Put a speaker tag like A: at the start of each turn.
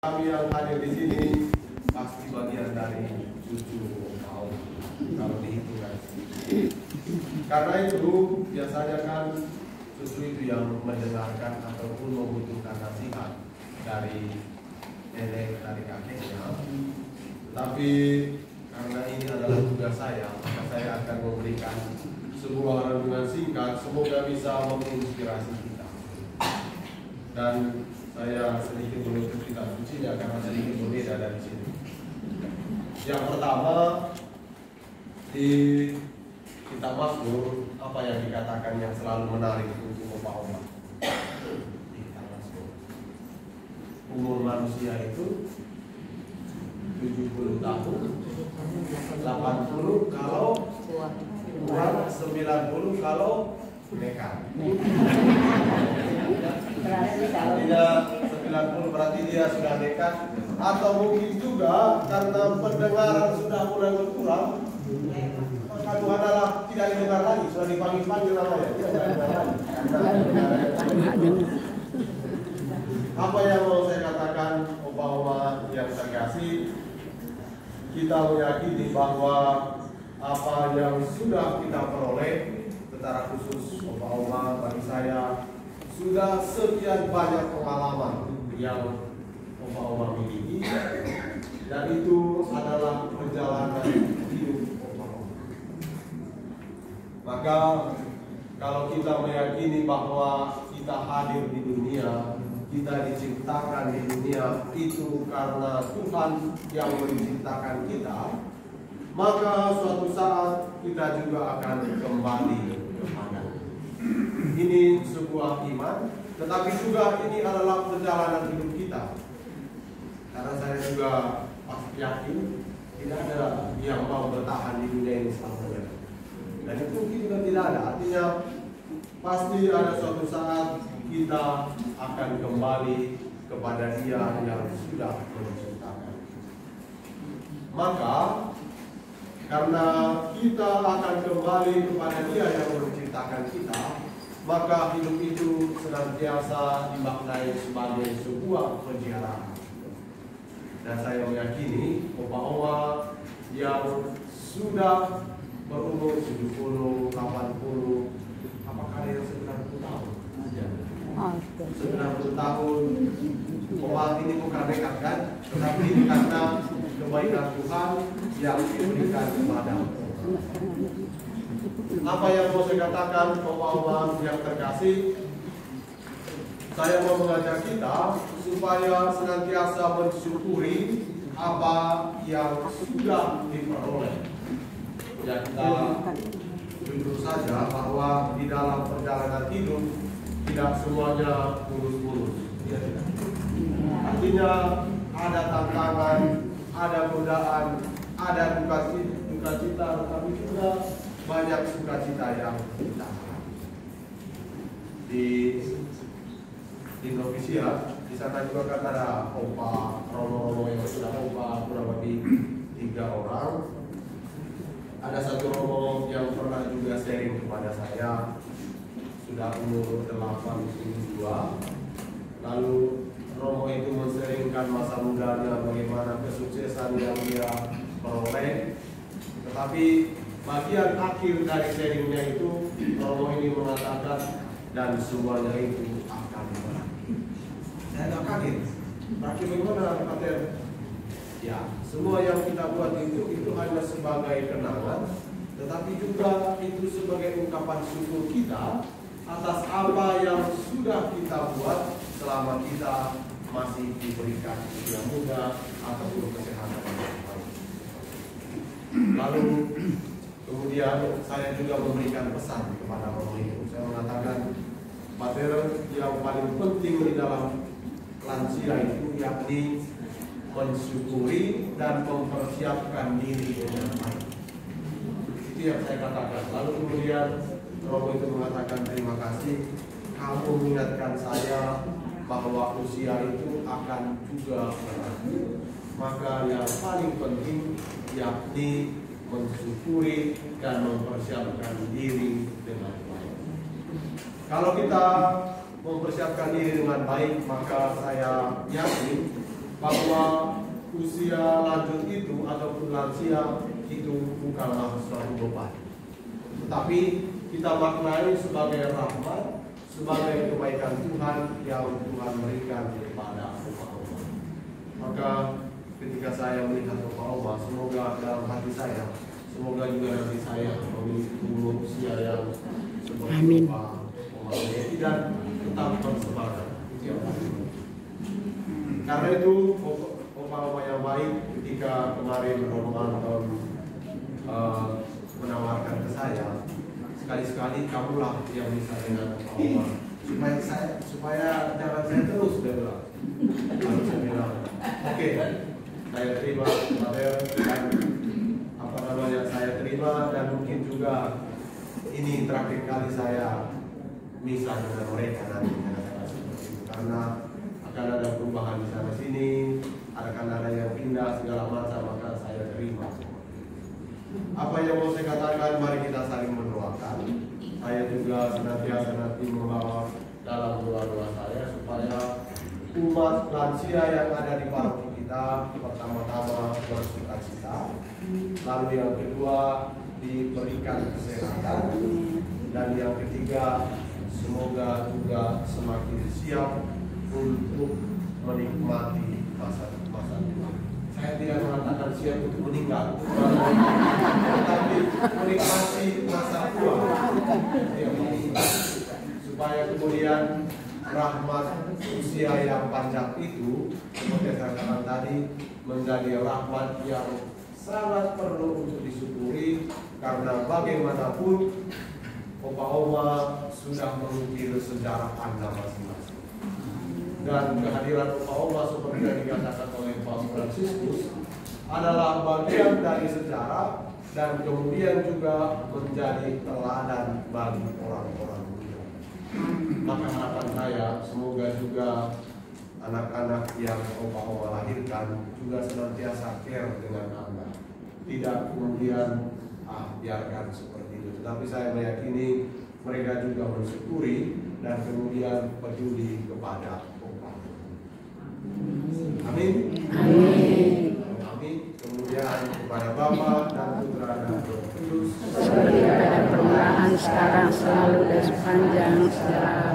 A: Kami yang hadir di sini pasti bagian dari cucu kaum kalau dihitung. Karena itu biasanya kan cucu itu yang mendengarkan ataupun membutuhkan nasihat dari nenek, dari kakeknya. Tapi karena ini adalah tugas saya, maka saya akan memberikan sebuah renungan singkat, semoga bisa menginspirasi kita. Dan saya sedikit menutup kitab suci ya, karena sedikit berbeda dari sini. Yang pertama, di kitab Mazmur, apa yang dikatakan yang selalu menarik untuk opa-opa? Di kitab Mazmur, umur manusia itu 70 tahun, 80 kalau kurang, 90 kalau nekat. Artinya 90 berarti dia sudah nekat, atau mungkin juga karena pendengaran sudah mulai berkurang, maka Tuhan Allah tidak didengar lagi, sudah dipanggil-panggil namanya, tidak didengar lagi. Apa yang mau saya katakan, opa-opa yang terkasih, kita meyakini bahwa apa yang sudah kita peroleh, secara khusus opa-opa bagi saya, sudah sekian banyak pengalaman yang opa-opa miliki, dan itu adalah perjalanan hidup opa-opa. Maka kalau kita meyakini bahwa kita hadir di dunia, kita diciptakan di dunia itu karena Tuhan yang menciptakan kita, maka suatu saat kita juga akan kembali kepada. Ini sebuah iman, tetapi juga ini adalah perjalanan hidup kita. Karena saya juga pasti yakin tidak ada yang mau bertahan di dunia ini selamanya. Dan itu mungkin juga tidak ada. Artinya pasti ada suatu saat kita akan kembali kepada Dia yang sudah menciptakan. Maka karena kita akan kembali kepada Dia yang menciptakan kita, maka hidup itu senantiasa dimaknai sebagai sebuah penjara. Dan saya meyakini opa-opa yang sudah berumur 70, 80, apakah ada yang 90 tahun? 90 tahun, opa ini bukan nekat kan? Tetapi karena kebaikan Tuhan yang diberikan kepada. Apa yang mau saya katakan, opa-opa yang terkasih, saya mau mengajak kita supaya senantiasa mensyukuri apa yang sudah diperoleh. Ya, kita jujur saja bahwa di dalam perjalanan hidup tidak semuanya mulus-mulus. Ya, artinya ada tantangan, ada godaan, ada duka cita, tetapi juga banyak sukacita yang kita alami. Di Indonesia, di sana juga kan ada opa, romo-romo yang sudah opa kurang lebih 3 orang. Ada satu romo yang pernah juga sharing kepada saya, sudah umur 82. Lalu romo itu men-sharingkan masa mudanya, bagaimana kesuksesan yang dia peroleh. Tetapi bagian akhir dari sharingnya itu, romo ini mengatakan, dan semuanya itu akan berakhir. Saya agak kaget. Berakhir bagaimana, Pater? Ya, semua yang kita buat itu hanya sebagai kenangan, tetapi juga itu sebagai ungkapan syukur kita atas apa yang sudah kita buat selama kita masih diberikan usia muda ataupun kesehatan yang baik. Lalu kemudian saya juga memberikan pesan kepada romo itu. Saya mengatakan, Pater, yang paling penting di dalam lansia itu yakni mensyukuri dan mempersiapkan diri dengan baik. Itu yang saya katakan. Lalu kemudian romo itu mengatakan, terima kasih kamu mengingatkan saya bahwa usia itu akan juga berakhir. Maka yang paling penting yakni mensyukuri dan mempersiapkan diri dengan baik. Kalau kita mempersiapkan diri dengan baik, maka saya yakin bahwa usia lanjut itu ataupun lansia itu bukanlah suatu beban, tetapi kita maknai sebagai rahmat, sebagai kebaikan Tuhan yang Tuhan berikan kepada umat-umat. Maka ketika saya melihat umat-umat, semoga dalam hati saya, semoga juga nanti saya memiliki umur usia yang seperti umat Yeti dan tetap bersemangat. Itu yang paling. Karena itu umat-umat yang baik ketika kemarin Romanton menawarkan ke saya, sekali-sekali kamulah yang bisa dengan Allah supaya jangan saya terus, dia bilang. Lalu saya bilang, oke, saya terima dan saya terima, dan mungkin juga ini terakhir kali saya misah dengan mereka nanti, karena akan ada perubahan di sana sini, akan ada yang pindah segala macam, maka saya terima. Apa yang mau saya katakan, mari kita saling mendoakan. Saya juga senantiasa nanti membawa dalam doa-doa saya supaya umat lansia yang ada di paroki kita pertama-tama bersukacita, lalu yang kedua diberikan kesehatan, dan yang ketiga semoga juga semakin siap untuk menikmati masa tua. Saya tidak mengatakan siap untuk meninggal, tetapi menikmati masa tua, supaya kemudian rahmat usia yang panjang itu, seperti yang saya katakan tadi, menjadi rahmat yang sangat perlu untuk disyukuri, karena bagaimanapun Opa-Oma sudah mengukir sejarah Anda masing-masing. Dan kehadiran Opa-Oma seperti yang dikatakan oleh Paus Fransiskus adalah bagian dari sejarah dan kemudian juga menjadi teladan bagi orang-orang muda. Maka harapan saya semoga juga anak-anak yang Opa-Oma lahirkan juga senantiasa care dengan Anda. Tidak kemudian biarkan seperti itu. Tetapi saya meyakini mereka juga mensyukuri dan kemudian peduli kepada Opa. Amin. Amin. Amin. Kemudian kepada Bapa dan Putra dan Roh Kudus.
B: Seperti pada permulaan, sekarang, selalu dan sepanjang segala